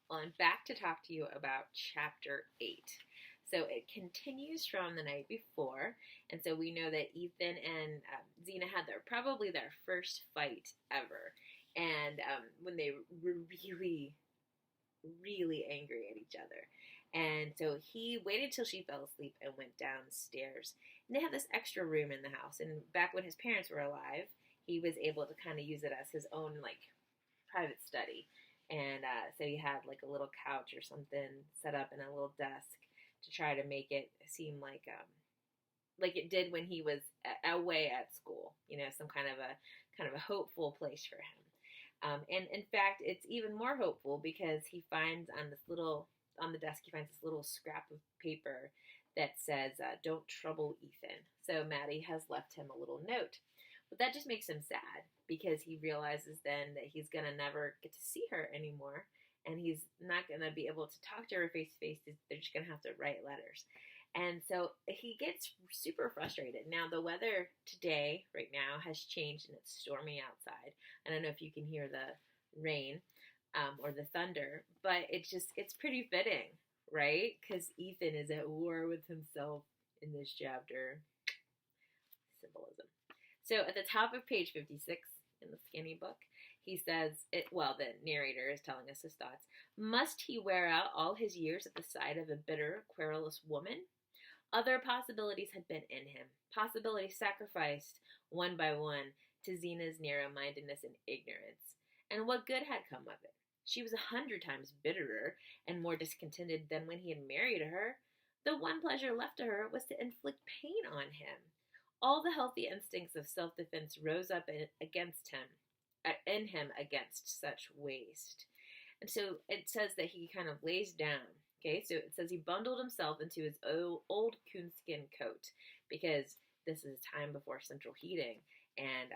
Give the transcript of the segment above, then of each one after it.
Well, I'm back to talk to you about chapter 8. So it continues from the night before, and so we know that Ethan and Xena had probably their first fight ever, and when they were really, really angry at each other. And so he waited till she fell asleep and went downstairs. And they have this extra room in the house. And back when his parents were alive, he was able to kind of use it as his own like private study. And so he had like a little couch or something set up and a little desk to try to make it seem like it did when he was away at school. You know, some kind of a hopeful place for him. And in fact, it's even more hopeful because he finds on the desk he finds this little scrap of paper that says "Don't trouble Ethan." So Maddie has left him a little note, but that just makes him sad because he realizes then that he's gonna never get to see her anymore, and he's not gonna be able to talk to her face to face. They're just gonna have to write letters. And so he gets super frustrated. Now, the weather today, right now, has changed and it's stormy outside. I don't know if you can hear the rain or the thunder, but it's pretty fitting, right? Because Ethan is at war with himself in this chapter. Symbolism. So at the top of page 56 in the skinny book, he says, the narrator is telling us his thoughts. Must he wear out all his years at the side of a bitter, querulous woman? Other possibilities had been in him, possibilities sacrificed one by one to Xena's narrow-mindedness and ignorance. And what good had come of it? She was 100 times bitterer and more discontented than when he had married her. The one pleasure left to her was to inflict pain on him. All the healthy instincts of self-defense rose up in him against such waste. And so it says that he kind of lays down. Okay, so it says he bundled himself into his old coonskin coat because this is time before central heating, and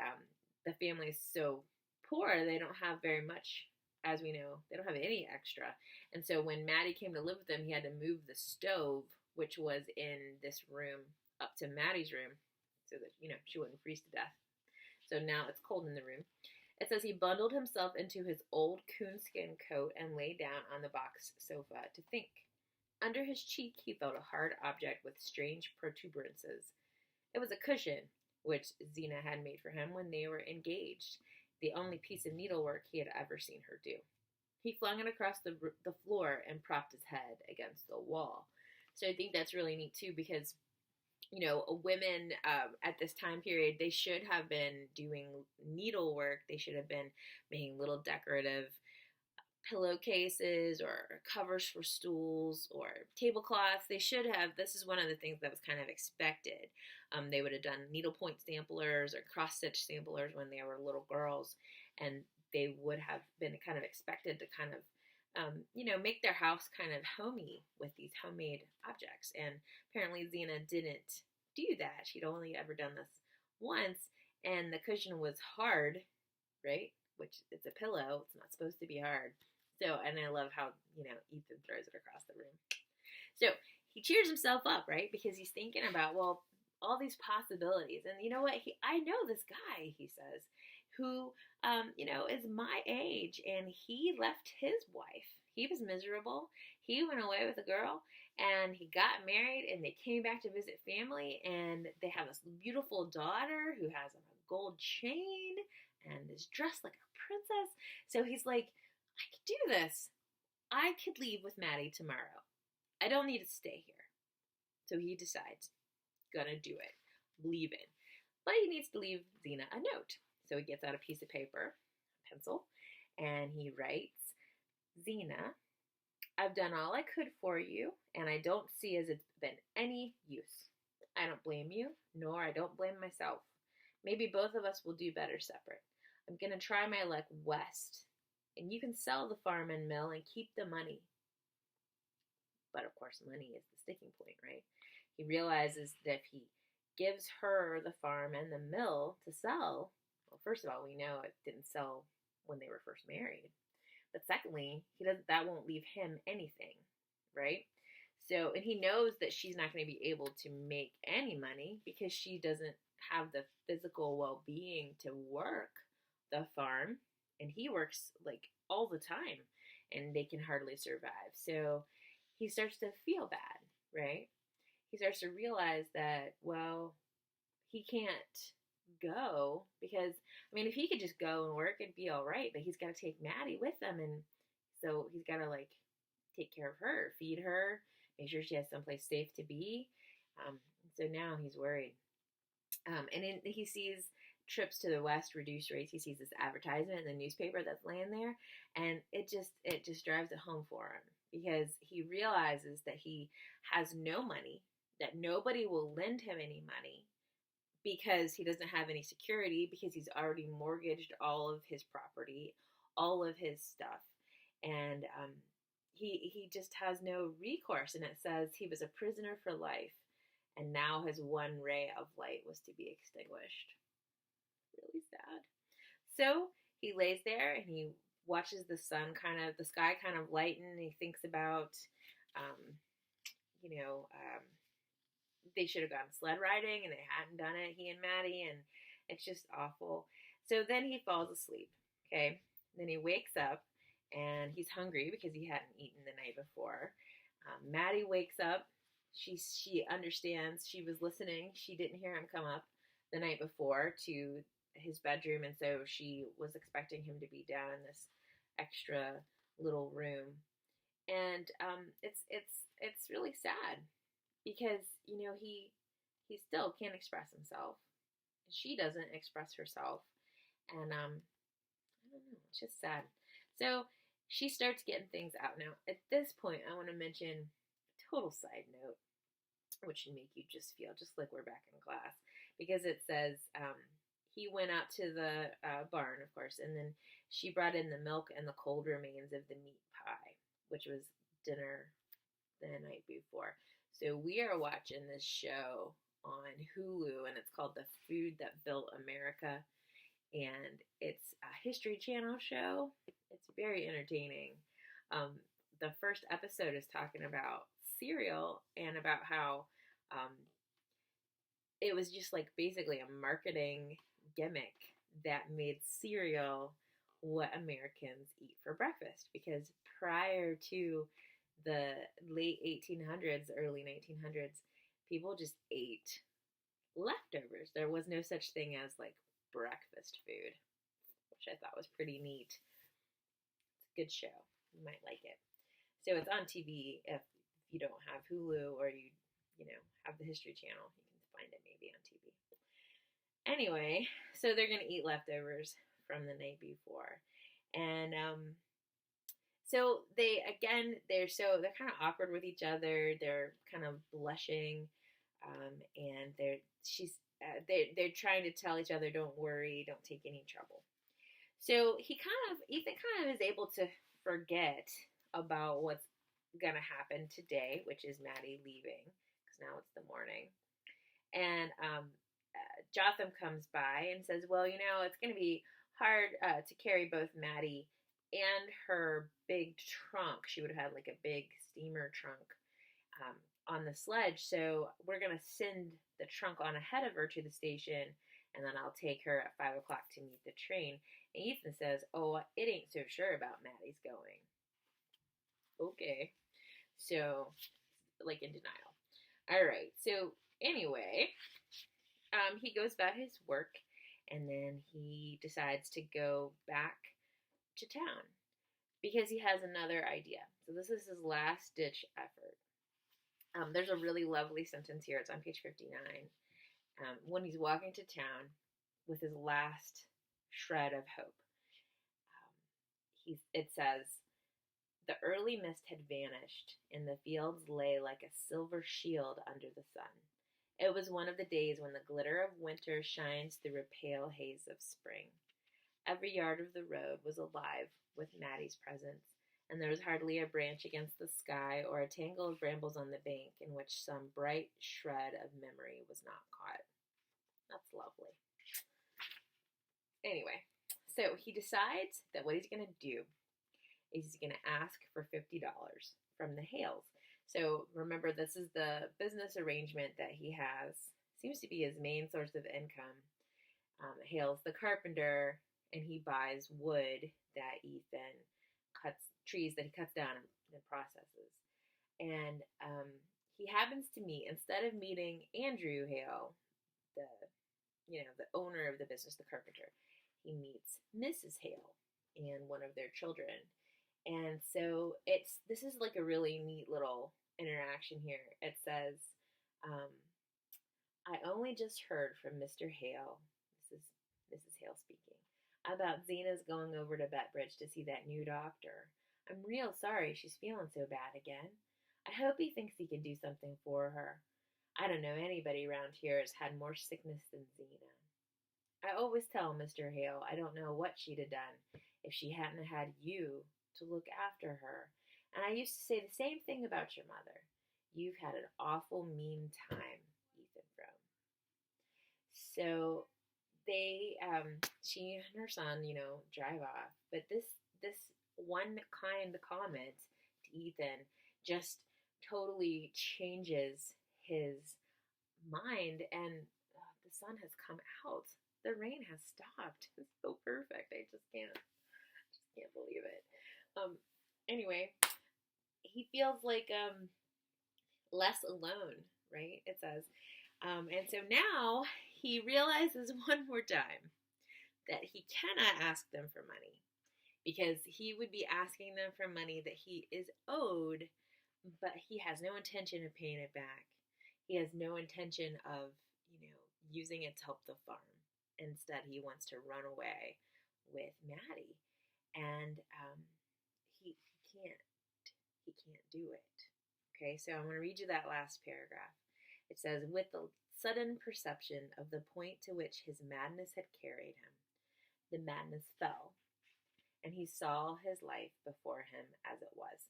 the family is so poor they don't have very much, as we know. They don't have any extra, and so when Maddie came to live with them, he had to move the stove, which was in this room, up to Maddie's room, so that she wouldn't freeze to death. So now it's cold in the room. It says he bundled himself into his old coonskin coat and lay down on the box sofa to think. Under his cheek he felt a hard object with strange protuberances. It was a cushion, which Xena had made for him when they were engaged, the only piece of needlework he had ever seen her do. He flung it across the floor and propped his head against the wall. So I think that's really neat too because women at this time period, they should have been doing needlework. They should have been making little decorative pillowcases or covers for stools or tablecloths. They should have. This is one of the things that was kind of expected. They would have done needlepoint samplers or cross-stitch samplers when they were little girls, and they would have been kind of expected to kind of make their house kind of homey with these homemade objects. And apparently Xena didn't do that. She'd only ever done this once, and the cushion was hard, right? Which it's a pillow. It's not supposed to be hard. So, and I love how, Ethan throws it across the room. So he cheers himself up, right? Because he's thinking about, well, all these possibilities. And you know what? I know this guy, he says, who, is my age, and he left his wife. He was miserable. He went away with a girl, and he got married, and they came back to visit family, and they have this beautiful daughter who has a gold chain and is dressed like a princess. So he's like, I could do this. I could leave with Maddie tomorrow. I don't need to stay here. So he decides, gonna do it, leaving. But he needs to leave Xena a note. So he gets out a piece of paper, a pencil, and he writes, Xena, I've done all I could for you, and I don't see as it's been any use. I don't blame you, nor I don't blame myself. Maybe both of us will do better separate. I'm going to try my luck west, and you can sell the farm and mill and keep the money. But of course, money is the sticking point, right? He realizes that if he gives her the farm and the mill to sell, well, first of all, we know it didn't sell when they were first married. But secondly, that won't leave him anything, right? So, and he knows that she's not going to be able to make any money because she doesn't have the physical well-being to work the farm, and he works like all the time. and they can hardly survive. So he starts to feel bad, right? He starts to realize that, well, he can't go because, I mean, if he could just go and work, it'd be all right, but he's got to take Maddie with him. And so he's got to, like, take care of her, feed her, make sure she has someplace safe to be. So now he's worried. He sees trips to the West reduce rates. He sees this advertisement in the newspaper that's laying there, and it just drives it home for him because he realizes that he has no money, that nobody will lend him any money because he doesn't have any security, because he's already mortgaged all of his property, all of his stuff, and he just has no recourse. And it says he was a prisoner for life, and now his one ray of light was to be extinguished. Really sad. So he lays there and he watches the sky kind of lighten, and he thinks about, they should have gone sled riding and they hadn't done it, he and Maddie, and it's just awful. So then he falls asleep, okay? Then he wakes up and he's hungry because he hadn't eaten the night before. Maddie wakes up. She understands. She was listening. She didn't hear him come up the night before to his bedroom, and so she was expecting him to be down in this extra little room. And it's really sad because he still can't express himself. She doesn't express herself, and I don't know. It's just sad. So she starts getting things out. Now, at this point, I want to mention a total side note, which should make you just feel just like we're back in class, because it says he went out to the barn, of course, and then she brought in the milk and the cold remains of the meat pie, which was dinner the night before. So we are watching this show on Hulu, and it's called The Food That Built America, and it's a History Channel show. It's very entertaining. The first episode is talking about cereal and about how it was just like basically a marketing gimmick that made cereal what Americans eat for breakfast, because prior to the late 1800s, early 1900s, people just ate leftovers. There was no such thing as like breakfast food, which I thought was pretty neat. It's a good show. You might like it. So it's on TV if you don't have Hulu, or you have the History Channel. You can find it maybe on TV. Anyway, so they're going to eat leftovers from the night before. And so they're kind of awkward with each other. They're kind of blushing, and they're trying to tell each other, don't worry, don't take any trouble. So Ethan kind of is able to forget about what's gonna happen today, which is Maddie leaving, because now it's the morning. And Jotham comes by and says, well, it's gonna be hard to carry both Maddie and her big trunk. She would have had like a big steamer trunk on the sledge, so we're gonna send the trunk on ahead of her to the station, and then I'll take her at 5 o'clock to meet the train. And Ethan says, oh, it ain't so sure about Maddie's going. Okay. So, like, in denial. All right. So, anyway, he goes about his work, and then he decides to go back to town because he has another idea. So, this is his last-ditch effort. There's a really lovely sentence here. It's on page 59. When he's walking to town with his last shred of hope, it says, the early mist had vanished, and the fields lay like a silver shield under the sun. It was one of the days when the glitter of winter shines through a pale haze of spring. Every yard of the road was alive with Maddie's presence, and there was hardly a branch against the sky or a tangle of brambles on the bank in which some bright shred of memory was not caught. That's lovely. Anyway, so he decides that what he's going to do is he's going to ask for $50 from the Hales. So remember, this is the business arrangement that he has. Seems to be his main source of income. Hale's the carpenter, and he buys wood that Ethan trees that he cuts down and processes. And he happens to meet, instead of meeting Andrew Hale, the the owner of the business, the carpenter, he meets Mrs. Hale and one of their children. And so this is like a really neat little interaction here. It says, um, I only just heard from Mr. Hale, this is Mrs. Hale speaking, about Zena's going over to Betbridge to see that new doctor. I'm real sorry she's feeling so bad again. I hope he thinks he can do something for her. I don't know anybody around here has had more sickness than Zena. I always tell Mr. Hale I don't know what she'd have done if she hadn't had you to look after her. And I used to say the same thing about your mother. You've had an awful mean time, Ethan Frome. So she and her son, drive off. But this one kind comment to Ethan just totally changes his mind, and the sun has come out. The rain has stopped. It's so perfect. I just can't believe it. Anyway, he feels like less alone, right? It says. And so now he realizes one more time that he cannot ask them for money, because he would be asking them for money that he is owed, but he has no intention of paying it back. He has no intention of, using it to help the farm. Instead, he wants to run away with Maddie, and he can't do it. Okay, so I'm going to read you that last paragraph. It says, with the sudden perception of the point to which his madness had carried him, the madness fell, and he saw his life before him as it was.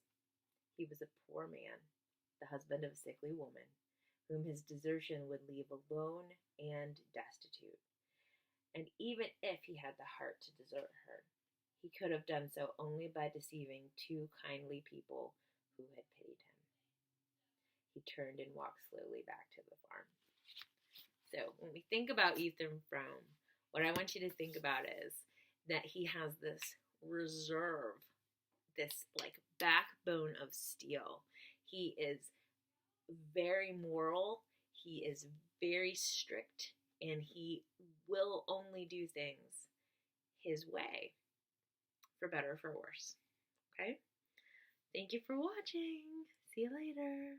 He was a poor man, the husband of a sickly woman, whom his desertion would leave alone and destitute. And even if he had the heart to desert her, he could have done so only by deceiving two kindly people who had pitied him. He turned and walked slowly back to the farm. So when we think about Ethan Frome, what I want you to think about is that he has this reserve, this like backbone of steel. He is very moral, he is very strict, and he will only do things his way, for better or for worse. Okay? Thank you for watching. See you later.